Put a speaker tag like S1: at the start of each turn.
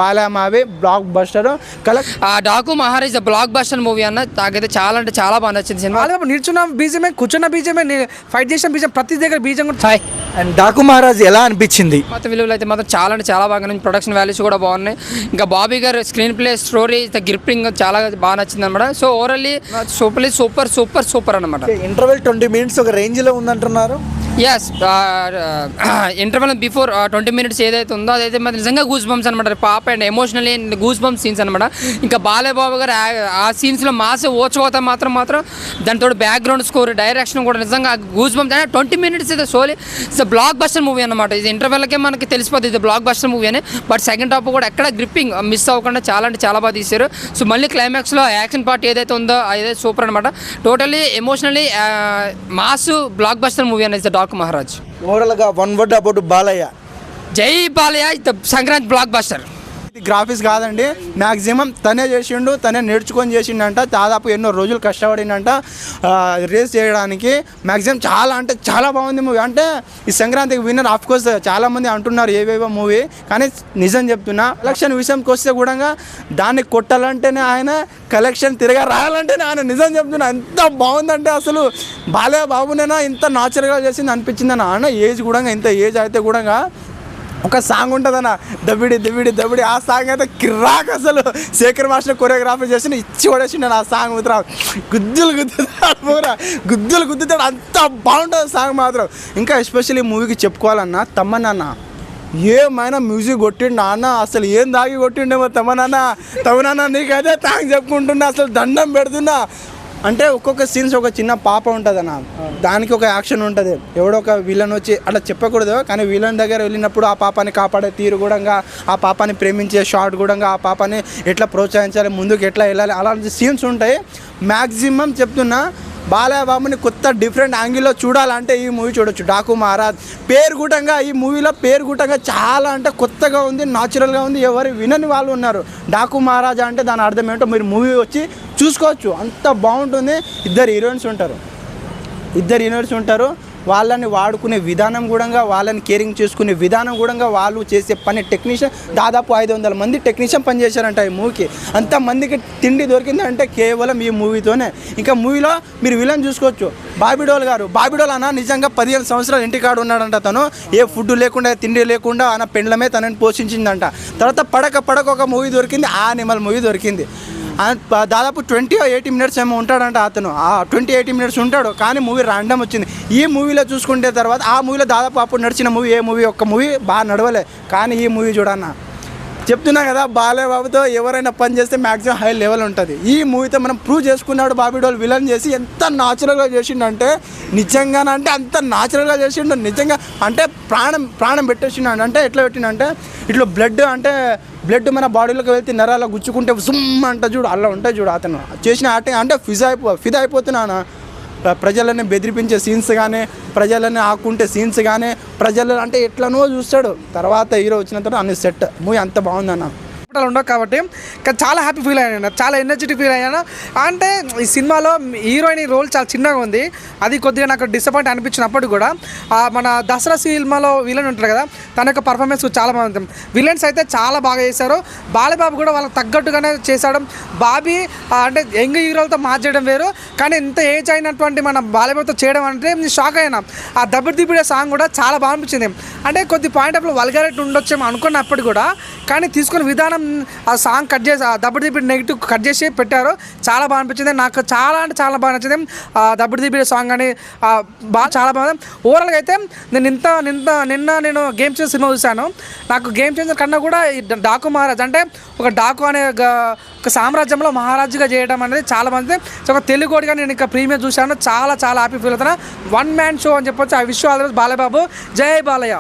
S1: బాలమావి block buster
S2: Daaku Maharaaj block buster movie అన్న నాకైతే చాలా అంటే చాలా బాగా నచ్చింది సినిమా.
S3: నిల్చున్న బీజమే, కూర్చున్న బీజమే, ఫైట్ చేసిన బీజం, ప్రతి దగ్గర బీజం కూడా.
S2: హాయ్
S1: అండ్ డాకు మహారాజ్ ఎలా అనిపించింది?
S2: మొత్తం విలువలు అయితే మాత్రం చాలా అంటే చాలా బాగా నచ్చింది. ప్రొడక్షన్ వాల్యూస్ కూడా బాగున్నాయి. ఇంకా బాబీ గారు స్క్రీన్ ప్లే, స్టోరీ, గ్రిప్పింగ్ చాలా బాగా నచ్చింది అనమాట. సో ఓవరాల్లీ సూపర్ సూపర్ సూపర్ అనమాట.
S1: ఇంటర్వెల్ 20 minutes ఒక రేంజ్లో ఉందంటున్నారు.
S2: ఎస్ ఇంటర్వెల్ బిఫోర్ 20 minutes ఏదైతే ఉందో అదైతే మాత్రం నిజంగా గూస్ బంప్స్ అనమాట. పాప and emotionally goose bumps scenes అనమాట. ఇంకా బాలేబాబు గారు ఆ సీన్స్లో మాస్ ఓచుకోతా మాత్రం దాంతో బ్యాక్గ్రౌండ్ స్కోర్, డైరెక్షన్ కూడా నిజంగా గూస్ బంప్స్ అంటే 20 minutes అయితే solely it's block buster movie అనమాట. ఇది ఇంటర్వెల్కే మనకి తెలిసిపోతుంది ఇది బ్లాక్ బస్టర్ మూవీ అని. బట్ సెకండ్ హాఫ్ కూడా ఎక్కడ గ్రిప్పింగ్ మిస్ అవ్వకుండా చాలా అంటే చాలా బాగా తీశారు. సో మళ్ళీ క్లైమాక్స్లో యాక్షన్ పార్ట్ ఏదైతే ఉందో అదే సూపర్ అనమాట. Totally emotionally mass block buster movie అనేది డాకు మహారాజ్.
S1: ఓవరాల్గా 1 word అబౌట్ బాలయ్య.
S2: జై Balayya, Sankranti block buster.
S1: Graphics కాదండి, మ్యాక్సిమం తనే చేసిండు, తనే నేర్చుకొని చేసిండంట. దాదాపు ఎన్నో రోజులు కష్టపడిండంట రేస్ చేయడానికి. మ్యాక్సిమం చాలా అంటే చాలా బాగుంది మూవీ. అంటే ఈ సంక్రాంతికి విన్నర్ ఆఫ్కోర్స్ చాలామంది అంటున్నారు ఏవేవో మూవీ, కానీ నిజం చెప్తున్నా కలెక్షన్ విషయంకి వస్తే కూడా దాన్ని కొట్టాలంటేనే ఆయన, కలెక్షన్ తిరగా రాయాలంటేనే ఆయన. నిజం చెప్తున్నా ఎంత బాగుందంటే అసలు బాలయ్య బాబునైనా ఇంత న్యాచురల్గా చేసింది అనిపించింది అన్న. ఆయన ఏజ్ కూడా ఇంత ఏజ్ అయితే కూడా ఒక సాంగ్ ఉంటుందన్న, దబిడి దబిడి దబిడి, ఆ సాంగ్ అయితే కిరాక్. అసలు శేఖర్ మాస్టర్ కొరియోగ్రఫీ చేసి ఇచ్చి పడేసిండు ఆ సాంగ్ మాత్రం. గుద్దులు గుద్దుతాడు, అంత బాగుంటుంది సాంగ్ మాత్రం. ఇంకా ఎస్పెషల్లీ మూవీకి చెప్పుకోవాలన్నా తమ్మనన్న ఏమైనా మ్యూజిక్ కొట్టిండు అన్న. అసలు ఏం దాగి కొట్టిండేమో తమనన్న నీకైతే థ్యాంక్స్ చెప్పుకుంటున్నా, అసలు దండం పెడుతున్నా. అంటే ఒక్కొక్క సీన్స్ ఒక చిన్న పాప ఉంటుంది అన్న, దానికి ఒక యాక్షన్ ఉంటుంది. ఎవడో ఒక విలన్ వచ్చి అట్లా చెప్పకూడదు, కానీ విలన్ దగ్గర వెళ్ళినప్పుడు ఆ పాపని కాపాడే తీరు కూడా, ఆ పాపని ప్రేమించే షాట్ కూడా, ఆ పాపని ఎట్లా ప్రోత్సహించాలి, ముందుకు ఎట్లా వెళ్ళాలి, అలాంటి సీన్స్ ఉంటాయి. మ్యాక్సిమం చెప్తున్నా బాలయ్య బాబుని కొత్త డిఫరెంట్ యాంగిల్లో చూడాలంటే ఈ మూవీ చూడొచ్చు. డాకు మహారాజ్ పేరు గుటంగా, ఈ మూవీలో పేరు గుటంగా చాలా అంటే కొత్తగా ఉంది, న్యాచురల్గా ఉంది. ఎవరు వినని వాళ్ళు ఉన్నారు. డాకు మహారాజా అంటే దాని అర్థం ఏంటో మీరు మూవీ వచ్చి చూసుకోవచ్చు, అంత బాగుంటుంది. ఇద్దరు హీరోయిన్స్ ఉంటారు. వాళ్ళని వాడుకునే విధానం కూడా, వాళ్ళని కేరింగ్ చేసుకునే విధానం కూడా, వాళ్ళు చేసే పని టెక్నీషియన్ దాదాపు 500 మంది టెక్నీషియన్ పనిచేశారంట ఈ మూవీకి. అంతమందికి తిండి దొరికిందంటే కేవలం ఈ మూవీతోనే. ఇంకా మూవీలో మీరు విలన్ చూసుకోవచ్చు, బాబిడోల్ గారు. బాబిడోల్ అన్న నిజంగా 15 సంవత్సరాలు ఇంటికాడు ఉన్నాడంట. తను ఏ ఫుడ్ లేకుండా, తిండి లేకుండా ఆయన పెండ్లమే తనని పోషించిందంట. తర్వాత పడక ఒక మూవీ దొరికింది, యానిమల్ మూవీ దొరికింది. దాదాపు 20-80 minutes ఏమో ఉంటాడంట అతను. 20-80 minutes ఉంటాడు, కానీ మూవీ ర్యాండమ్ వచ్చింది. ఈ మూవీలో చూసుకుంటే తర్వాత ఆ మూవీలో దాదాపు అప్పుడు నడిచిన మూవీ ఏ మూవీ, ఒక్క మూవీ బాగా నడవలే. కానీ ఈ మూవీ చూడన్న, చెప్తున్నా కదా బాలయ్య బాబుతో ఎవరైనా పని చేస్తే మ్యాక్సిమం హై లెవెల్ ఉంటుంది. ఈ మూవీతో మనం ప్రూవ్ చేసుకున్నాడు. బాబిడోల్ విలన్ చేసి ఎంత న్యాచురల్గా చేసిండంటే, నిజంగానంటే అంత న్యాచురల్గా చేసిండు. నిజంగా అంటే ప్రాణం పెట్టేసిండు. అంటే ఎట్లా పెట్టిండంటే, ఇట్లా బ్లడ్ మన బాడీలోకి వెళ్తే నరాల్లో గుచ్చుకుంటే సుమ్ అంట చూడు, అలా ఉంటాయి చూడు. అతను చేసిన యాక్టింగ్ అంటే ఫిదా అయిపోతున్నాను. ప్రజలని బెదిరిపించే సీన్స్ కానీ, ప్రజలని ఆకుంటే సీన్స్ కానీ, ప్రజలు అంటే ఎట్లనో చూస్తాడు. తర్వాత హీరో వచ్చిన తర్వాత అన్ని సెట్. మూవీ అంత బాగుందన్న.
S3: ఉండవు కాబట్టి చాలా హ్యాపీ ఫీల్ అయ్యాను, చాలా ఎనర్జెటిక్ ఫీల్ అయ్యాను. అంటే ఈ సినిమాలో హీరోయిన్ రోల్ చాలా చిన్నగా ఉంది, అది కొద్దిగా నాకు డిసప్పాయింట్ అనిపించినప్పుడు కూడా మన దసరా సినిమాలో విలన్ ఉంటారు కదా, తన యొక్క పర్ఫార్మెన్స్ చాలా బాగుంది. విలన్స్ అయితే చాలా బాగా చేశారు. బాలబాబు కూడా వాళ్ళకి తగ్గట్టుగానే చేశాడు. బాబీ అంటే యంగ్ హీరోలతో మార్చేయడం వేరు, కానీ ఎంత ఏజ్ అయినటువంటి మన బాలబాబుతో చేయడం అంటే నేను షాక్ అయినా. ఆ దబ్బిడిదిబ్బిడే సాంగ్ కూడా చాలా బాగా అనిపించింది. అంటే కొద్ది పాయింట్ ఆఫ్లో వల్గారిటీ ఉండొచ్చేమో అనుకున్నప్పుడు కూడా, కానీ తీసుకున్న విధానం, ఆ సాంగ్ కట్ చేసి, ఆ దబ్బిడిదిబ్బిడి నెగిటివ్ కట్ చేసి పెట్టారు. చాలా బాగా అనిపించింది నాకు, చాలా అంటే చాలా బాగా నచ్చింది. దబ్బిడిదిబ్బిడి సాంగ్ అని చాలా బాగుంది. ఓవరాల్గా అయితే నిన్న నేను గేమ్ చేంజర్ సినిమా చూశాను. నాకు గేమ్ చేంజర్ కన్నా కూడా ఈ డాకు మహారాజ్ అంటే ఒక డాకు అనే ఒక సామ్రాజ్యంలో మహారాజుగా చేయడం అనేది చాలా మంది. సో ఒక తెలుగుడిగా నేను ఇంకా ప్రీమియర్ చూశాను, చాలా హ్యాపీ ఫీల్ అవుతున్నా. 1 man షో అని చెప్పొచ్చు. ఆ విషయం బాలయ్య బాబు, జై బాలయ్య.